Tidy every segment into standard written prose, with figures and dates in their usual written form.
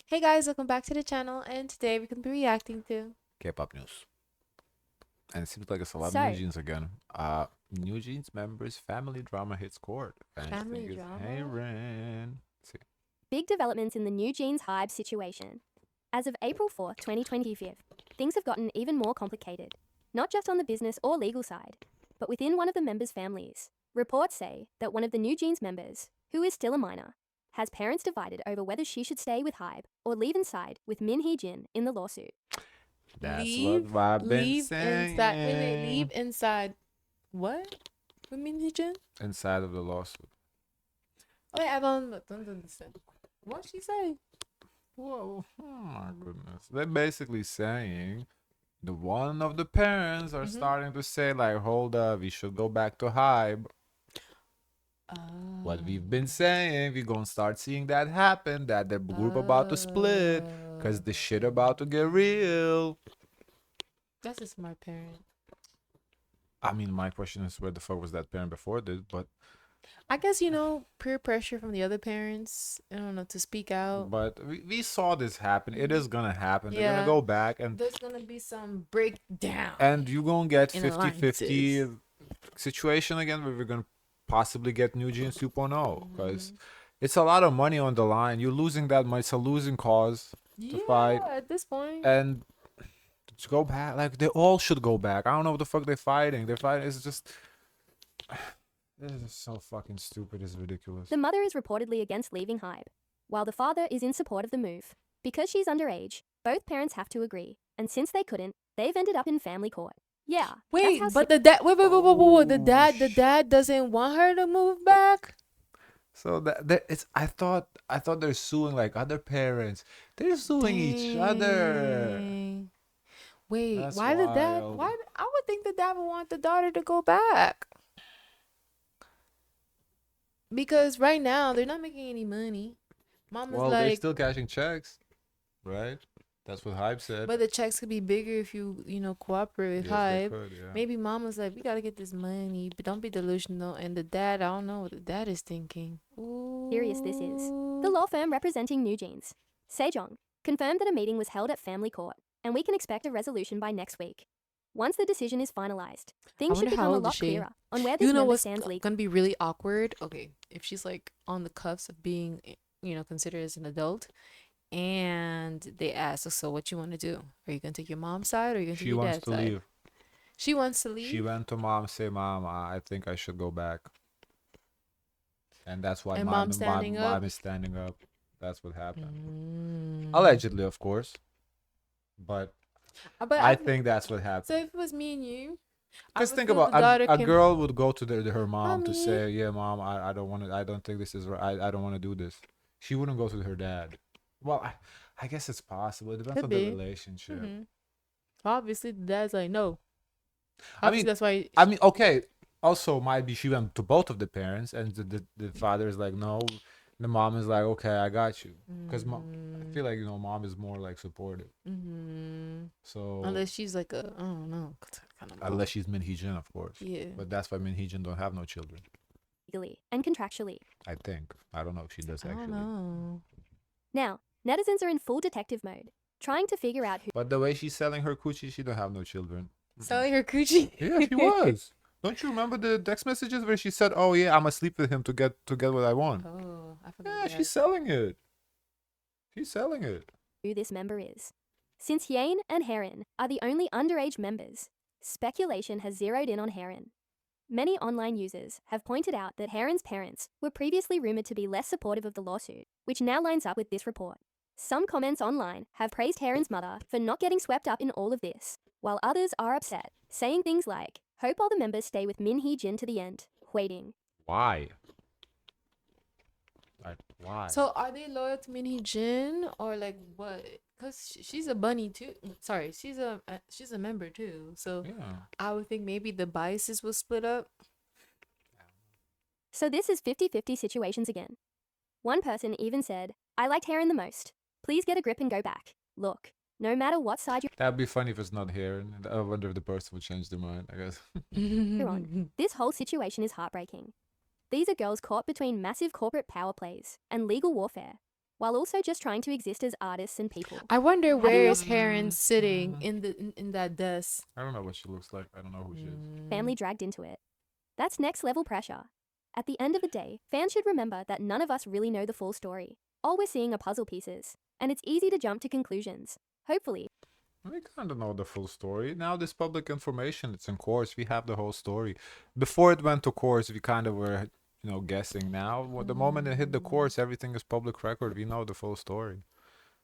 Hey guys, welcome back to the channel, and today we're gonna be reacting to K-pop news. And it seems like it's a lot of So, NewJeans again. NewJeans members' family drama hits court. And I family think it's drama. Hayren. See. big developments in the NewJeans Hybe situation. As of April 4th, 2025, things have gotten even more complicated, not just on the business or legal side, but within one of the members' families. Reports say that one of the NewJeans members, who is still a minor, has parents divided over whether she should stay with Hybe or leave inside with Min Hee-jin in the lawsuit. That's Leave, what I've been leave saying. inside. Wait, leave inside. What? What mean, Jen? Inside of the lawsuit. Wait, I don't understand. What she say? Whoa. Oh my goodness. They're basically saying the one of the parents are starting to say, like, hold up, we should go back to Hybe. What we've been saying, we're gonna start seeing that happen, that the group about to split, because the shit about to get real. That's a smart parent. I mean, my question is, where the fuck was that parent before this? But I guess peer pressure from the other parents. I don't know, to speak out. we saw this happen. It is gonna happen. They're gonna Yeah. go back, and There's gonna be some breakdown. you're gonna get in 50-50 situation again, where we're gonna possibly get NewJeans 2.0, because it's a lot of money on the line. You're losing that much. It's a losing cause to fight. At this point. And to go back, like, they all should go back. I don't know what the fuck they're fighting. They're fighting. It's just, this is so fucking stupid. It's ridiculous. The mother is reportedly against leaving Hybe, while the father is in support of the move. Because she's underage, both parents have to agree, and since they couldn't, they've ended up in family court. Yeah. Wait, that's how but the dad. Wait. The Oh, dad doesn't want her to move back. So that it's. I thought they're suing like other parents. They're suing each other. Dang. Wait, That's why the dad? wild. Why? I would think the dad would want the daughter to go back. Because right now they're not making any money. Mom is Well, they're like, still cashing checks, right? That's what Hype said. but the checks could be bigger if you cooperate with Yes, they Hype. could, yeah. Maybe mom was like, we gotta get this money, but don't be delusional. And the dad, I don't know what the dad is thinking. Ooh. serious this is. The law firm representing NewJeans, Sejong, confirmed that a meeting was held at family court, and we can expect a resolution by next week. Once the decision is finalized, things should wonder how become a old is lot she? clearer on where this You know member what's stands legally. gonna be really awkward? Okay, if she's like on the cuffs of being, considered as an adult, and they ask, so what you want to do? Are you gonna take your mom's side or are you gonna take She your wants dad's to side? leave. She wants to leave. She went to mom, say, Mom, I think I should go back. And that's why And mom mom's standing up? is standing up. That's what happened. Mm. Allegedly, of course. But But I think that's what happened. so. If it was me and you, I Because would think feel about the daughter a can- girl would go to her mom to Mommy. say, yeah, Mom, I don't want to, I don't think this is right. I don't want to do this. She wouldn't go to her dad. Well, I guess it's possible. It depends Could on be. the relationship. Mhm. Obviously, the dad's like, no. I Obviously, mean, that's why. okay. Also, might be she went to both of the parents, and the father is like, no. The mom is like, okay, I got you. Because I feel like, mom is more like supportive. So Unless she's like a, I don't know, kind of. unless she's Min Hee-jin, of course. Yeah. But that's why Min Hee-jin don't have no children. Legally and contractually. I think. I don't know if she does I actually. don't know. Now, netizens are in full detective mode, trying to figure out who But the way she's selling her coochie, she don't have no children. Selling her coochie. Yeah, she was. Don't you remember the text messages where she said, "Oh yeah, I'ma sleep with him to get what I want." Oh, I forgot. Yeah, that. she's selling it. She's selling it. this member is. Since Yain and Heron are the only underage members, speculation has zeroed in on Heron. Many online users have pointed out that Heron's parents were previously rumored to be less supportive of the lawsuit, which now lines up with this report. Some comments online have praised Heron's mother for not getting swept up in all of this, while others are upset, saying things like, hope all the members stay with Min Hee-jin to the end, waiting. Why? Like, why? So are they loyal to Min Hee-jin or like what? Cause she's a bunny too. Sorry, she's a member too. So Yeah. I would think maybe the biases will split up. So this is 50-50 situations again. One person even said, I liked Heron the most. Please get a grip and go back. Look, no matter what side That'd be funny if it's not here. I wonder if the person would change their mind, I guess. you're on, this whole situation is heartbreaking. These are girls caught between massive corporate power plays and legal warfare. while also just trying to exist as artists and people. I wonder Having where your is Heron sitting in that desk. I don't know what she looks like. I don't know who she is. family dragged into it. That's next level pressure. At the end of the day, fans should remember that none of us really know the full story. All we're seeing are puzzle pieces, and it's easy to jump to conclusions. Hopefully, We kind of know the full story. Now this public information, it's in courts. We have the whole story. Before it went to courts, we kind of were, guessing. Now, the moment it hit the courts, everything is public record. We know the full story.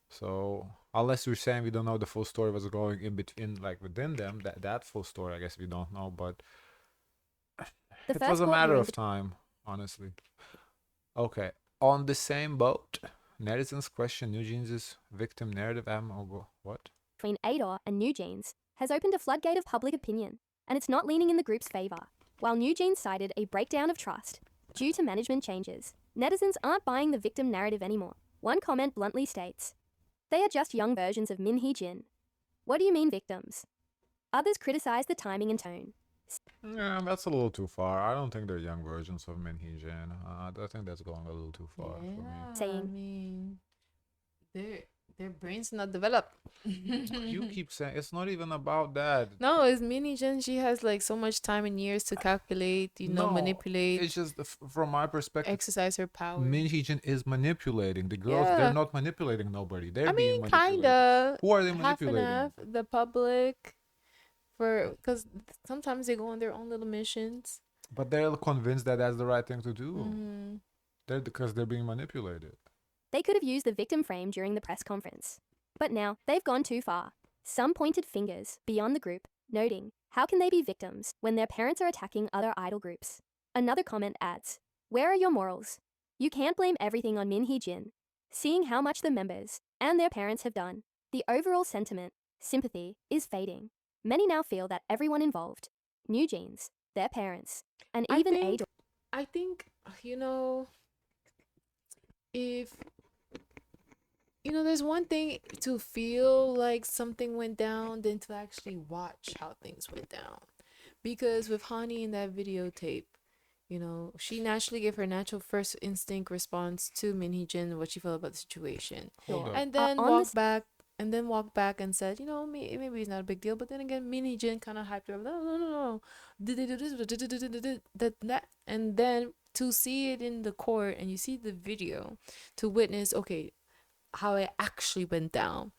So unless you're saying we don't know the full story, what's going in between, like within them, that full story, I guess we don't know. But the it first was a court matter hearing of time, honestly. Okay, on the same boat, netizens question NewJeans' victim narrative. What? between Ador and NewJeans has opened a floodgate of public opinion, and it's not leaning in the group's favour. While NewJeans cited a breakdown of trust due to management changes, netizens aren't buying the victim narrative anymore. One comment bluntly states, "They are just young versions of Min Hee-jin. What do you mean victims?" Others criticize the timing and tone, Yeah, that's a little too far. I don't think they're young versions of Min Hee-jin. I think that's going a little too far for me. saying, I mean, their brains not developed. You keep saying it's not even about that. No, it's Mini Jen. She has like so much time and years to calculate, No, manipulate, It's just from my perspective, exercise her power. Min Hee-jin is manipulating the girls. Yeah. They're not manipulating nobody. They're I being mean, manipulated. kinda. Who are they Half and manipulating? half. The public, because sometimes they go on their own little missions. But they're convinced that that's the right thing to do. Mhm. Because they're being manipulated. they could have used the victim frame during the press conference. But now, they've gone too far. Some pointed fingers beyond the group, noting, how can they be victims when their parents are attacking other idol groups? Another comment adds, where are your morals? You can't blame everything on Min Hee-jin. Seeing how much the members and their parents have done, the overall sentiment, sympathy, is fading. Many now feel that everyone involved, NewJeans, their parents, and I even think- Ador, I think, if there's one thing to feel like something went down than to actually watch how things went down. Because with Hani in that videotape, she naturally gave her natural first instinct response to Min Hee-jin, what she felt about the situation. Hold up. And then on walked back and said, maybe it's not a big deal. But then again, Min Hee-jin kind of hyped her up. No. Did they do this? That. And then to see it in the court and you see the video to witness, okay, how it actually went down.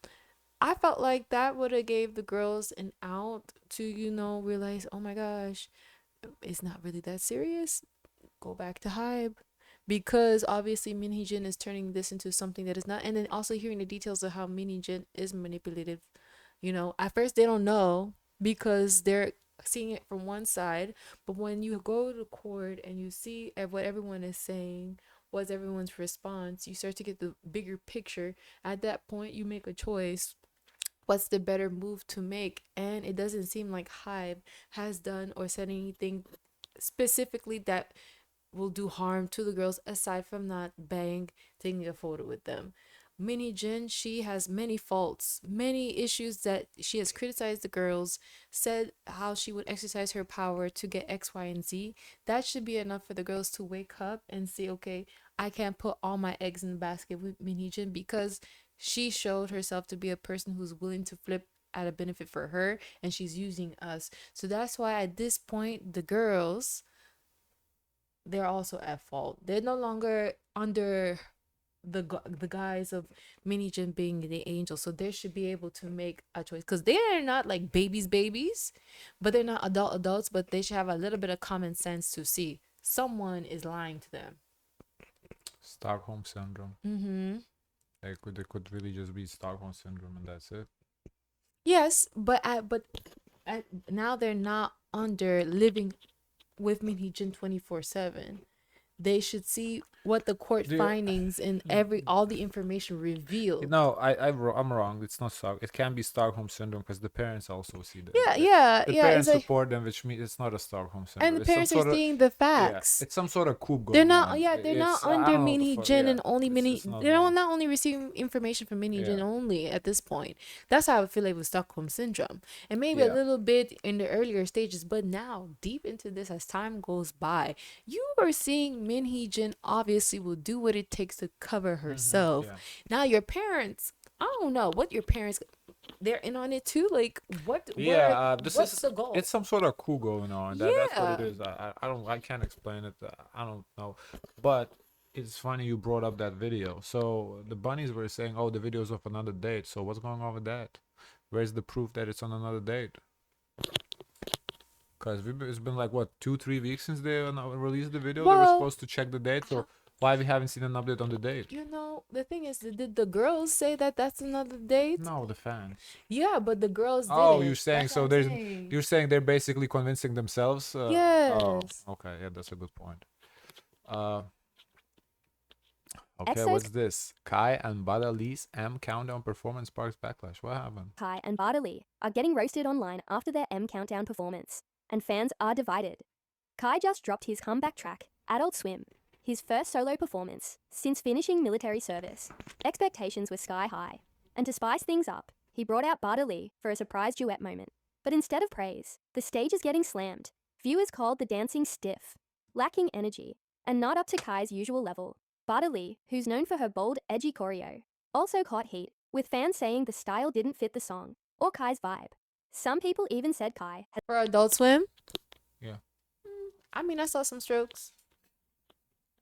I felt like that would have gave the girls an out to, realize, oh my gosh, it's not really that serious. Go back to Hybe. Because obviously Min Hee-jin is turning this into something that is not. And then also hearing the details of how Min Hee-jin is manipulative. At first they don't know because they're seeing it from one side. But when you go to court and you see what everyone is saying, what's everyone's response, you start to get the bigger picture. At that point, you make a choice. What's the better move to make? And it doesn't seem like Hybe has done or said anything specifically that will do harm to the girls aside from not taking a photo with them. Min Hee-jin, she has many faults, many issues that she has criticized the girls, said how she would exercise her power to get X, Y, and Z. That should be enough for the girls to wake up and say, okay, I can't put all my eggs in the basket with Min Hee-jin because she showed herself to be a person who's willing to flip at a benefit for her, and she's using us. So that's why at this point, the girls, they're also at fault. They're no longer under the guise of Min Hee-jin being the angel, so they should be able to make a choice because they are not like babies, but they're not adults, but they should have a little bit of common sense to see someone is lying to them. Stockholm syndrome. Mm-hmm. They could really just be Stockholm syndrome and that's it. Yes, but now they're not under living with Min Hee-jin 24/7. They should see what the court findings and all the information revealed. No, I'm wrong. It's not It can be Stockholm syndrome because the parents also see that. Yeah. The It's parents like, support them, which means it's not a Stockholm syndrome. and the It's some parents sort are of- seeing the yeah, facts. it's some sort of coup going They're not. on. Yeah, they're not I under don't know Min what the Hee-jin fuck- and only it's Min Hee. just not They're normal. not only receiving information from Min Hee-jin Yeah. only at this point. That's how I feel like with Stockholm syndrome, and maybe a Yeah. little bit in the earlier stages, but now deep into this as time goes by, you are seeing Min Hee-jin obviously obviously will do what it takes to cover herself. Yeah. Now your parents, I don't know what your parents, they're in on it too. Like what? This What's is the goal? it's some sort of coup going on. That's what it Yeah. is. I can't explain it. I don't know. But it's funny you brought up that video. So the bunnies were saying, "Oh, the video's of another date." So what's going on with that? Where's the proof that it's on another date? Because it's been like what 2-3 weeks since they released the video. They were Well, supposed to check the date. So why we haven't seen an update on the date? you know, the thing is, did the girls say that that's another date? No, the fans. Yeah, but the girls did. Oh, you're saying That's so? what I'm There's saying. you're saying they're basically convincing themselves. Oh, Yes. okay, yeah, that's a good point. Uh, okay, EXO, what's this? Kai and Bada Lee's M countdown performance sparks backlash. What happened? Kai, and Bada Lee are getting roasted online after their M Countdown performance, and fans are divided. Kai just dropped his comeback track, Adult Swim, his first solo performance since finishing military service. Expectations were sky high, and to spice things up, he brought out Bada Lee for a surprise duet moment. But instead of praise, the stage is getting slammed. Viewers called the dancing stiff, lacking energy, and not up to Kai's usual level. Bada Lee, who's known for her bold, edgy choreo, also caught heat, with fans saying the style didn't fit the song or Kai's vibe. Some people even said Kai For Adult Swim? Yeah. I mean, I saw some strokes.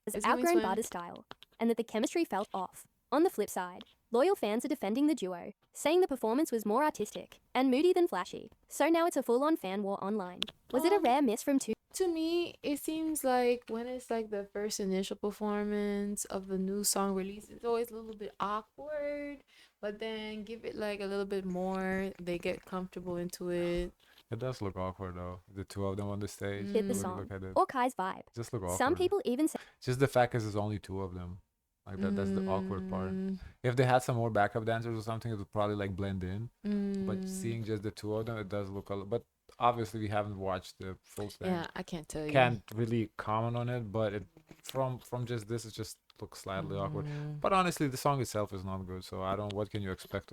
has It's giving outgrown swim. Bada's style, and that the chemistry felt off. On the flip side, loyal fans are defending the duo, saying the performance was more artistic and moody than flashy. So now it's a full-on fan war online. Was it a rare miss from two? To me, it seems like when it's like the first initial performance of the new song release, it's always a little bit awkward. But then give it like a little bit more, they get comfortable into it. It does look awkward though. The two of them on the stage. Fit the Look- song look at it. or Kai's vibe. Just look awkward. Some people even say Just the fact is, there's only two of them. Like that's the awkward part. Mm, If they had some more backup dancers or something, it would probably like blend in. But mm. seeing just the two of them, it does look a lot. But obviously, we haven't watched the full thing. Yeah, I can't tell you. Can't really comment on it, but it from just this, it just looks slightly awkward. Mm. But honestly, the song itself is not good, so I don't. What can you expect?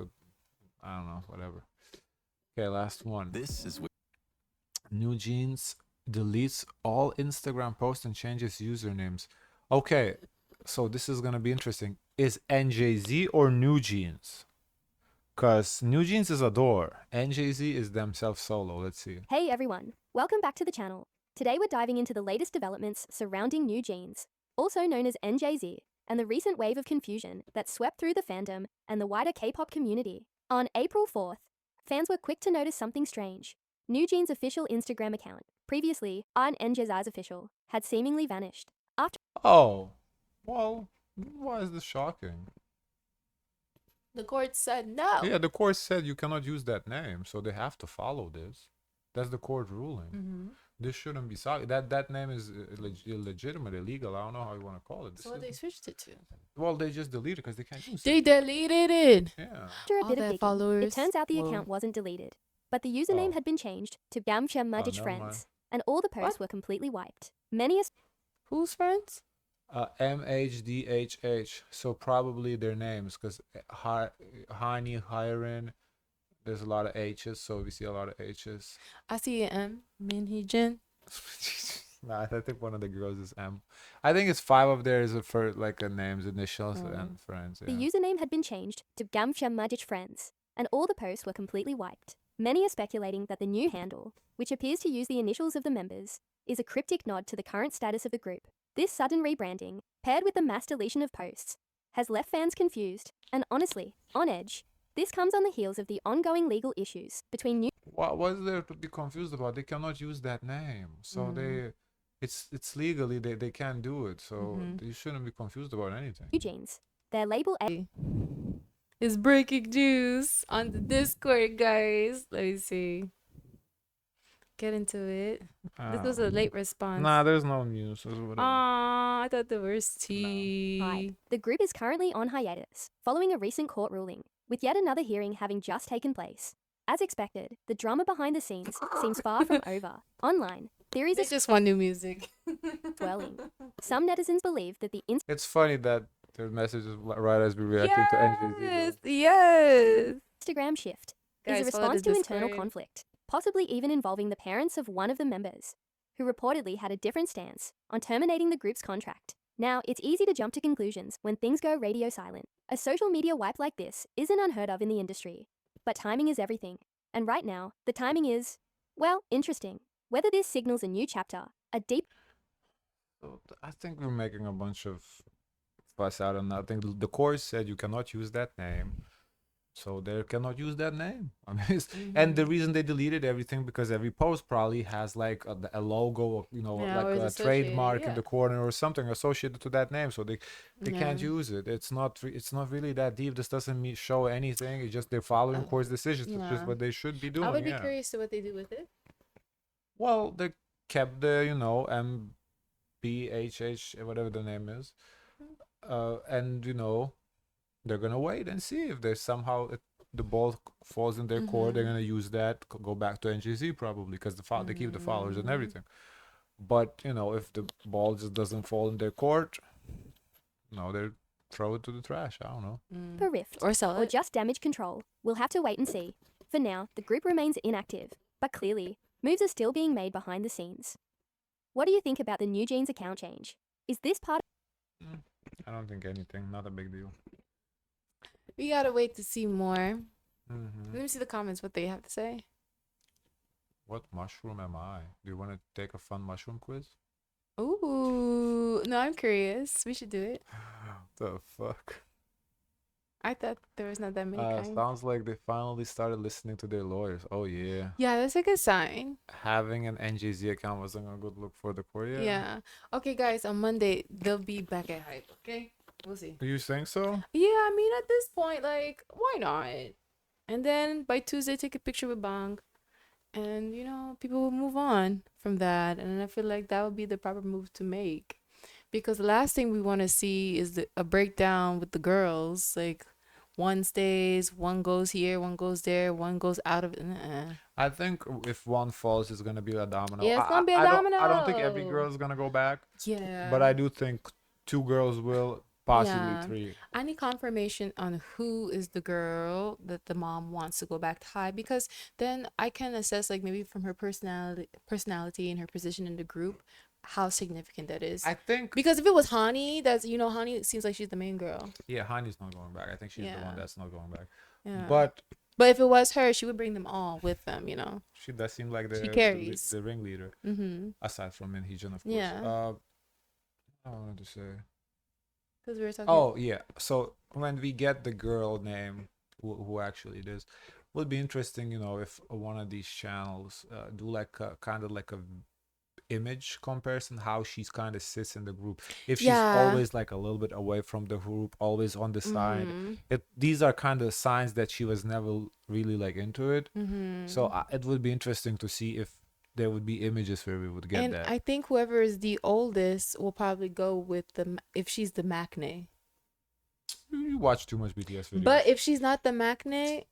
I don't know. Whatever. Okay, last one. This is NewJeans deletes all Instagram posts and changes usernames. Okay, so this is gonna be interesting. Is NJZ or NewJeans? Cause NewJeans is Adore, NJZ is themselves solo. Let's see. Hey everyone, welcome back to the channel. Today we're diving into the latest developments surrounding NewJeans, also known as NJZ, and the recent wave of confusion that swept through the fandom and the wider K-pop community. On April 4th, fans were quick to notice something strange. NewJeans' official Instagram account, previously NJZ's official, had seemingly vanished. After Oh, well, why is this shocking? The court said no. Yeah, the court said you cannot use that name, so they have to follow this. That's the court ruling. Mm-hmm. This shouldn't be so. That name is illegitimate, illegal. I don't know how you want to call it. This So what they is- switched it to? well, they just deleted because they can't use They it. deleted it. Yeah. a All bit of their digging, followers. it turns out the Whoa. account wasn't deleted, but the username Oh. had been changed to Gamcha Magic never Friends, mind. and all the posts What? were completely wiped. Many Who's friends? MHDHH. So probably their names, because Hani, Hiren, there's a lot of H's, so we see a lot of H's. I see an M. Minhee-jin. Nah, I think one of the girls is M. I think it's 5 of theirs for like a names, initials, and friends. The Yeah. username had been changed to Gamcha Magic Friends, and all the posts were completely wiped. Many are speculating that the new handle, which appears to use the initials of the members, is a cryptic nod to the current status of the group. This sudden rebranding, paired with the mass deletion of posts, has left fans confused and honestly, on edge. This comes on the heels of the ongoing legal issues between New What is there to be confused about? They cannot use that name, so it's legally they can't do it. So you shouldn't be confused about anything. Jeans. Their label It's breaking news on the Discord, guys. Let me see. Get into it. This was a late response. Nah, there's no news. Or whatever. Aw, I thought there was tea. Hype. The group is currently on hiatus, following a recent court ruling, with yet another hearing having just taken place. As expected, the drama behind the scenes seems far from over. Online, theories They are just want new music. swirling. Some netizens believe that the It's funny that their messages right as we reacting to NJZ. Yes, yes. Instagram shift Guys, is a follow the response to internal Discord. conflict, possibly even involving the parents of one of the members, who reportedly had a different stance on terminating the group's contract. Now, it's easy to jump to conclusions when things go radio silent. A social media wipe like this isn't unheard of in the industry. But timing is everything. And right now, the timing is, well, interesting. Whether this signals a new chapter, a deep... So I think we're making a bunch of fuss out on that. I think the court said you cannot use that name. So they cannot use that name. I mean, and the reason they deleted everything because every post probably has like a logo, Yeah, or like is a trademark associated, in the corner or something associated to that name. So they can't Yeah. use it. It's not really that deep. This doesn't show anything. It's just they're following court's decisions. It's just Yeah. what they should be doing. I would be yeah. curious to what they do with it. Well, they kept the MBHH whatever the name is, and they're gonna wait and see if there's somehow the ball falls in their court. They're gonna use that, go back to NGZ probably because they keep the followers and everything. But if the ball just doesn't fall in their court, they throw it to the trash. I don't know. per rift Or sell or it. just damage control. We'll have to wait and see. For now, the group remains inactive, but clearly, moves are still being made behind the scenes. What do you think about the NewJeans account change? Is this part I don't think anything. Not a big deal. We gotta wait to see more. Mm-hmm. Let me see the comments, what they have to say. What mushroom am I? Do you want to take a fun mushroom quiz? Ooh, no, I'm curious. We should do it. The fuck? I thought there was not that many kinds. Sounds like they finally started listening to their lawyers. Oh yeah. Yeah, that's a good sign. Having an NGZ account wasn't a good look for the Korea. Yeah. Okay, guys, on Monday, they'll be back at Hype, okay? We'll see. Do you think so? Yeah, I mean, at this point, like, why not? And then by Tuesday, take a picture with Bang. And, people will move on from that. And I feel like that would be the proper move to make. Because the last thing we want to see is a breakdown with the girls. Like, one stays, one goes here, one goes there, one goes out of it. I think if one falls, it's gonna be a domino. Yeah, it's gonna be a I don't think every domino. girl is gonna go back. Yeah. But I do think 2 girls will, possibly Yeah. 3. I need confirmation on who is the girl that the mom wants to go back to high, because then I can assess, like, maybe from her personality and her position in the group, how significant that is. I think. Because if it was Hani, Hani seems like she's the main girl. Yeah, Hani's not going back. I think she's the Yeah. one that's not going back. Yeah. But if it was her, she would bring them all with them. she does seem like She carries. the ringleader, aside from Minheejin, of course. Yeah. I wanted to say. Because we were talking. Oh yeah. So when we get the girl name, who actually it is, would be interesting. If one of these channels do like kind of like a image comparison, how she's kind of sits in the group. If she's Yeah. always like a little bit away from the group, always on the side. Mm-hmm. These are kind of signs that she was never really like into it. Mm-hmm. So it would be interesting to see if there would be images where we would get And that. I think whoever is the oldest will probably go with if she's the Maknae. You watch too much BTS videos. But if she's not the Maknae,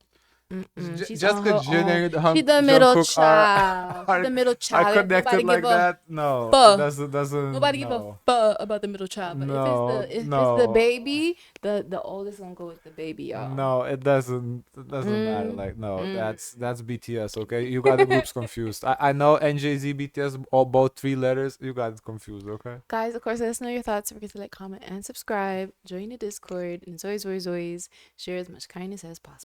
she's just on her because Jin own. and She's the middle Jungkook child. are She's the middle child. are connected Nobody like give a that. No, fuck. doesn't. Nobody give a fuck about the middle child. But No, if it's no. the baby, the oldest gonna go with the baby, y'all. No, it doesn't. It doesn't matter. Like no, that's BTS. Okay, you got the groups confused. I know NJZ, BTS, all both 3 letters. You got it confused. Okay. Guys, of course, let us know your thoughts. Don't forget to like, comment, and subscribe. Join the Discord. And Zoys, share as much kindness as possible.